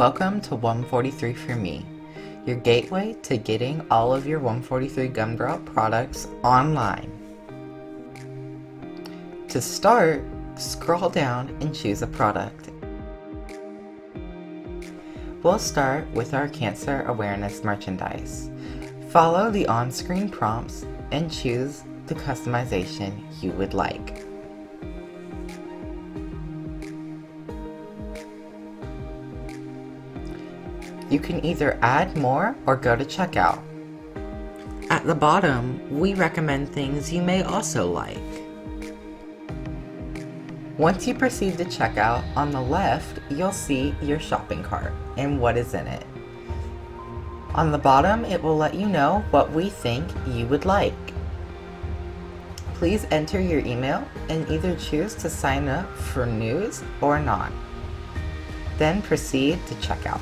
Welcome to 143 for Me, your gateway to getting all of your 143 Gumdrop products online. To start, scroll down and choose a product. We'll start with our cancer awareness merchandise. Follow the on-screen prompts and choose the customization you would like. You can either add more or go to checkout. At the bottom, we recommend things you may also like. Once you proceed to checkout, on the left, you'll see your shopping cart and what is in it. On the bottom, it will let you know what we think you would like. Please enter your email and either choose to sign up for news or not. Then proceed to checkout.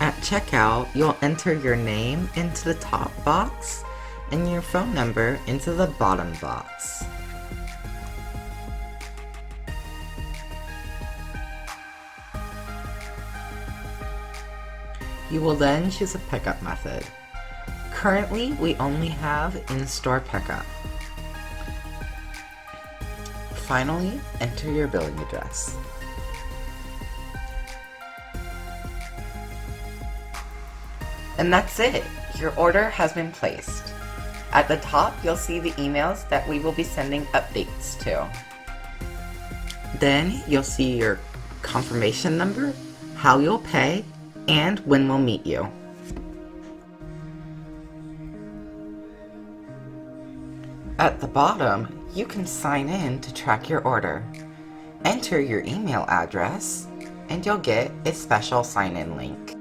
At checkout, you'll enter your name into the top box and your phone number into the bottom box. You will then choose a pickup method. Currently, we only have in-store pickup. Finally, enter your billing address. And that's it. Your order has been placed. At the top, you'll see the emails that we will be sending updates to. Then you'll see your confirmation number, how you'll pay, and when we'll meet you. At the bottom, you can sign in to track your order. Enter your email address, and you'll get a special sign-in link.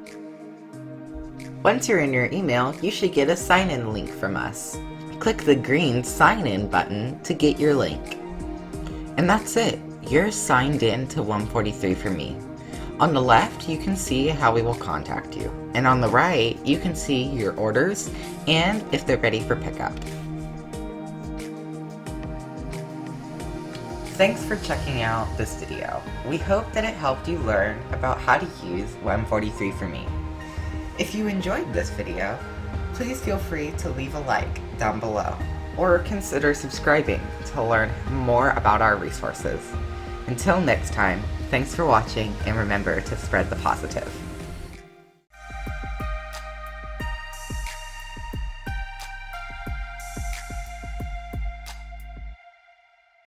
Once you're in your email, you should get a sign-in link from us. Click the green sign-in button to get your link. And that's it. You're signed in to 143 for Me. On the left, you can see how we will contact you. And on the right, you can see your orders and if they're ready for pickup. Thanks for checking out this video. We hope that it helped you learn about how to use 143 for Me. If you enjoyed this video, please feel free to leave a like down below or consider subscribing to learn more about our resources. Until next time, thanks for watching and remember to spread the positive.